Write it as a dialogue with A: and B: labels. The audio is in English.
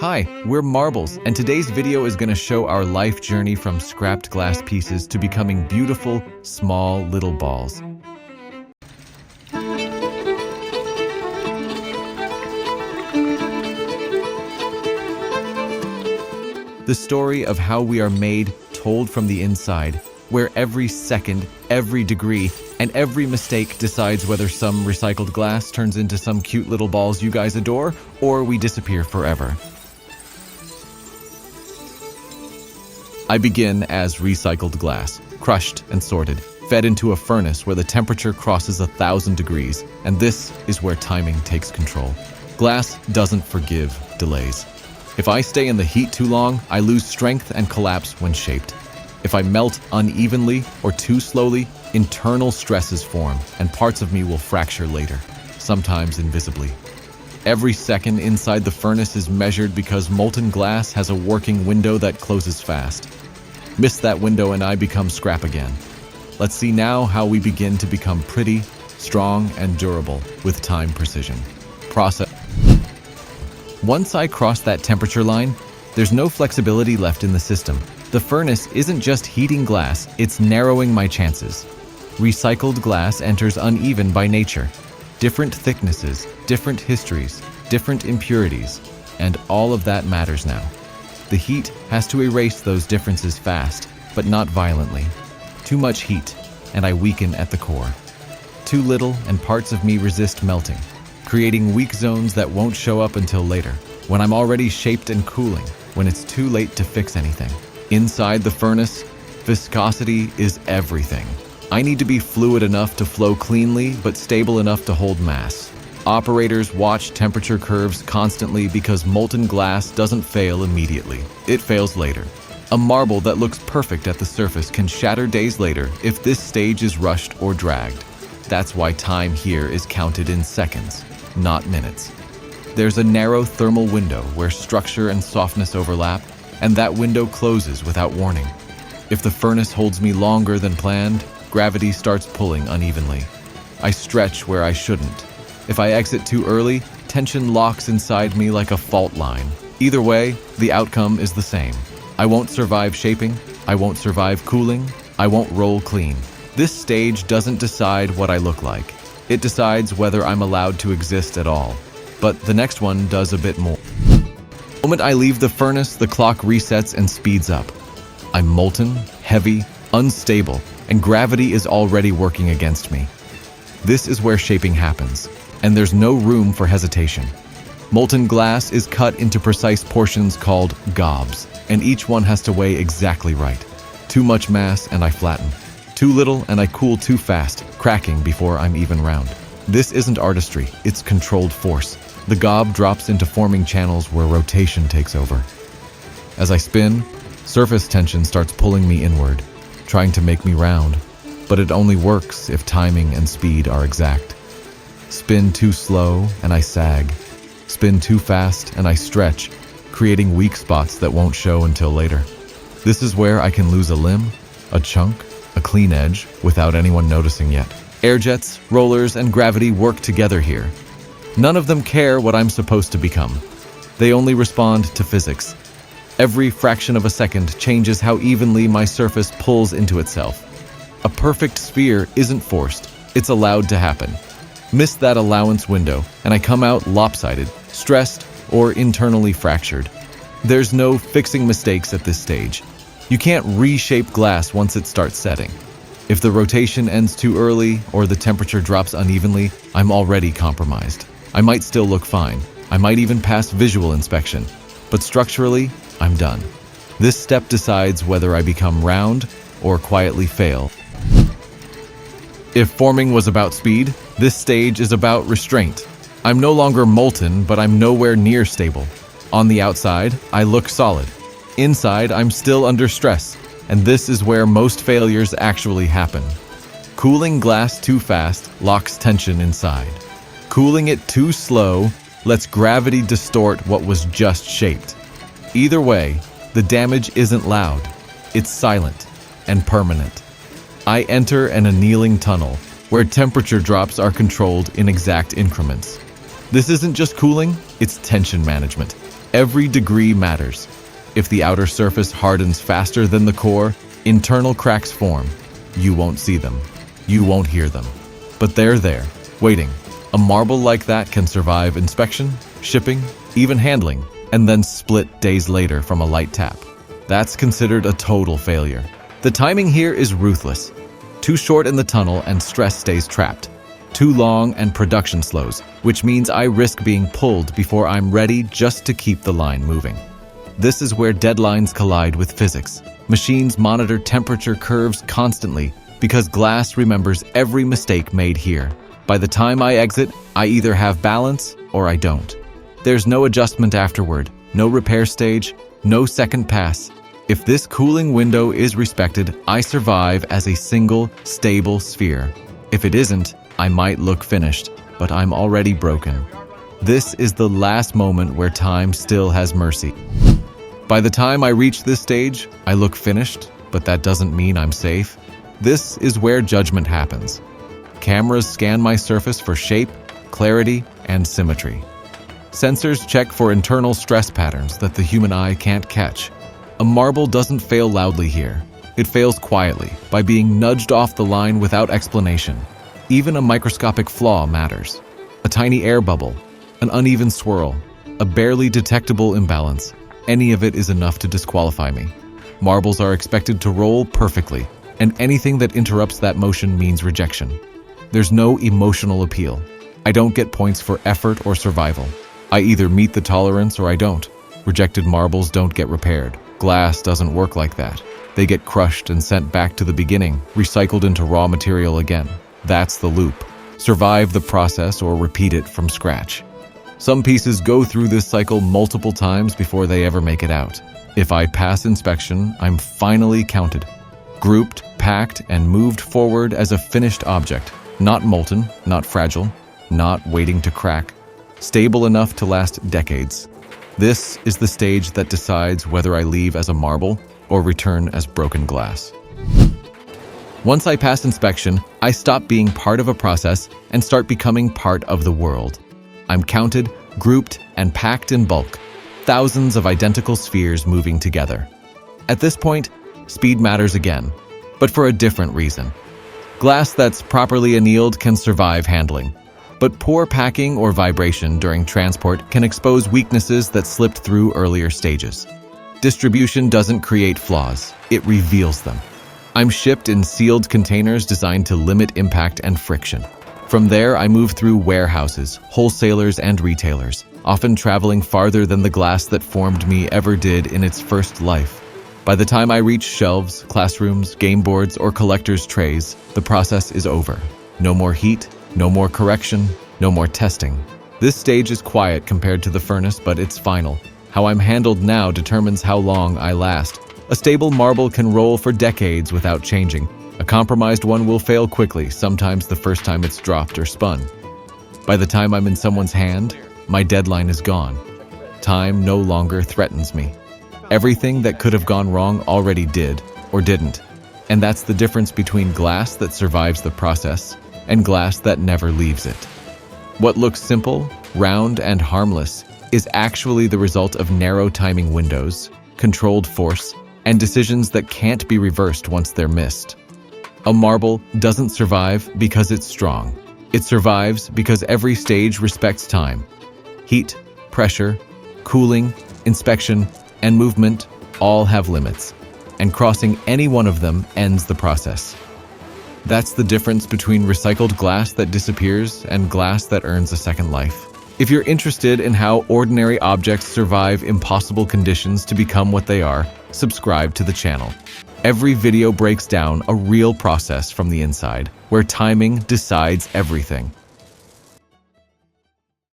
A: Hi, we're Marbles, and today's video is going to show our life journey from scrapped glass pieces to becoming beautiful, small little balls. The story of how we are made, told from the inside, where every second, every degree, and every mistake decides whether some recycled glass turns into some cute little balls you guys adore, or we disappear forever. I begin as recycled glass, crushed and sorted, fed into a furnace where the temperature crosses 1,000 degrees, and this is where timing takes control. Glass doesn't forgive delays. If I stay in the heat too long, I lose strength and collapse when shaped. If I melt unevenly or too slowly, internal stresses form, and parts of me will fracture later, sometimes invisibly. Every second inside the furnace is measured because molten glass has a working window that closes fast. Miss that window and I become scrap again. Let's see now how we begin to become pretty, strong, and durable with time precision. Process. Once I cross that temperature line, there's no flexibility left in the system. The furnace isn't just heating glass, it's narrowing my chances. Recycled glass enters uneven by nature. Different thicknesses, different histories, different impurities, and all of that matters now. The heat has to erase those differences fast, but not violently. Too much heat, and I weaken at the core. Too little, and parts of me resist melting, creating weak zones that won't show up until later, when I'm already shaped and cooling, when it's too late to fix anything. Inside the furnace, viscosity is everything. I need to be fluid enough to flow cleanly, but stable enough to hold mass. Operators watch temperature curves constantly because molten glass doesn't fail immediately. It fails later. A marble that looks perfect at the surface can shatter days later if this stage is rushed or dragged. That's why time here is counted in seconds, not minutes. There's a narrow thermal window where structure and softness overlap, and that window closes without warning. If the furnace holds me longer than planned, gravity starts pulling unevenly. I stretch where I shouldn't. If I exit too early, tension locks inside me like a fault line. Either way, the outcome is the same. I won't survive shaping, I won't survive cooling, I won't roll clean. This stage doesn't decide what I look like. It decides whether I'm allowed to exist at all. But the next one does a bit more. The moment I leave the furnace, the clock resets and speeds up. I'm molten, heavy, unstable, and gravity is already working against me. This is where shaping happens, and there's no room for hesitation. Molten glass is cut into precise portions called gobs, and each one has to weigh exactly right. Too much mass and I flatten. Too little and I cool too fast, cracking before I'm even round. This isn't artistry, it's controlled force. The gob drops into forming channels where rotation takes over. As I spin, surface tension starts pulling me inward, trying to make me round, but it only works if timing and speed are exact. Spin too slow and I sag. Spin too fast and I stretch, creating weak spots that won't show until later. This is where I can lose a limb, a chunk, a clean edge, without anyone noticing yet. Air jets, rollers, and gravity work together here. None of them care what I'm supposed to become. They only respond to physics. Every fraction of a second changes how evenly my surface pulls into itself. A perfect sphere isn't forced, it's allowed to happen. Miss that allowance window, and I come out lopsided, stressed, or internally fractured. There's no fixing mistakes at this stage. You can't reshape glass once it starts setting. If the rotation ends too early or the temperature drops unevenly, I'm already compromised. I might still look fine. I might even pass visual inspection. But structurally, I'm done. This step decides whether I become round or quietly fail. If forming was about speed, this stage is about restraint. I'm no longer molten, but I'm nowhere near stable. On the outside, I look solid. Inside, I'm still under stress, and this is where most failures actually happen. Cooling glass too fast locks tension inside. Cooling it too slow lets gravity distort what was just shaped. Either way, the damage isn't loud. It's silent and permanent. I enter an annealing tunnel where temperature drops are controlled in exact increments. This isn't just cooling, it's tension management. Every degree matters. If the outer surface hardens faster than the core, internal cracks form. You won't see them. You won't hear them. But they're there, waiting. A marble like that can survive inspection, shipping, even handling, and then split days later from a light tap. That's considered a total failure. The timing here is ruthless. Too short in the tunnel and stress stays trapped. Too long and production slows, which means I risk being pulled before I'm ready just to keep the line moving. This is where deadlines collide with physics. Machines monitor temperature curves constantly because glass remembers every mistake made here. By the time I exit, I either have balance or I don't. There's no adjustment afterward, no repair stage, no second pass. If this cooling window is respected, I survive as a single, stable sphere. If it isn't, I might look finished, but I'm already broken. This is the last moment where time still has mercy. By the time I reach this stage, I look finished, but that doesn't mean I'm safe. This is where judgment happens. Cameras scan my surface for shape, clarity, and symmetry. Sensors check for internal stress patterns that the human eye can't catch. A marble doesn't fail loudly here. It fails quietly, by being nudged off the line without explanation. Even a microscopic flaw matters. A tiny air bubble, an uneven swirl, a barely detectable imbalance. Any of it is enough to disqualify me. Marbles are expected to roll perfectly, and anything that interrupts that motion means rejection. There's no emotional appeal. I don't get points for effort or survival. I either meet the tolerance or I don't. Rejected marbles don't get repaired. Glass doesn't work like that. They get crushed and sent back to the beginning, recycled into raw material again. That's the loop. Survive the process or repeat it from scratch. Some pieces go through this cycle multiple times before they ever make it out. If I pass inspection, I'm finally counted, grouped, packed, and moved forward as a finished object. Not molten, not fragile, not waiting to crack. Stable enough to last decades. This is the stage that decides whether I leave as a marble or return as broken glass. Once I pass inspection, I stop being part of a process and start becoming part of the world. I'm counted, grouped, and packed in bulk, thousands of identical spheres moving together. At this point, speed matters again, but for a different reason. Glass that's properly annealed can survive handling, but poor packing or vibration during transport can expose weaknesses that slipped through earlier stages. Distribution doesn't create flaws, it reveals them. I'm shipped in sealed containers designed to limit impact and friction. From there, I move through warehouses, wholesalers, and retailers, often traveling farther than the glass that formed me ever did in its first life. By the time I reach shelves, classrooms, game boards, or collector's trays, the process is over. No more heat, no more correction, no more testing. This stage is quiet compared to the furnace, but it's final. How I'm handled now determines how long I last. A stable marble can roll for decades without changing. A compromised one will fail quickly, sometimes the first time it's dropped or spun. By the time I'm in someone's hand, my deadline is gone. Time no longer threatens me. Everything that could have gone wrong already did, or didn't. And that's the difference between glass that survives the process and glass that never leaves it. What looks simple, round, and harmless is actually the result of narrow timing windows, controlled force, and decisions that can't be reversed once they're missed. A marble doesn't survive because it's strong. It survives because every stage respects time. Heat, pressure, cooling, inspection, and movement all have limits, and crossing any one of them ends the process. That's the difference between recycled glass that disappears and glass that earns a second life. If you're interested in how ordinary objects survive impossible conditions to become what they are, subscribe to the channel. Every video breaks down a real process from the inside, where timing decides everything.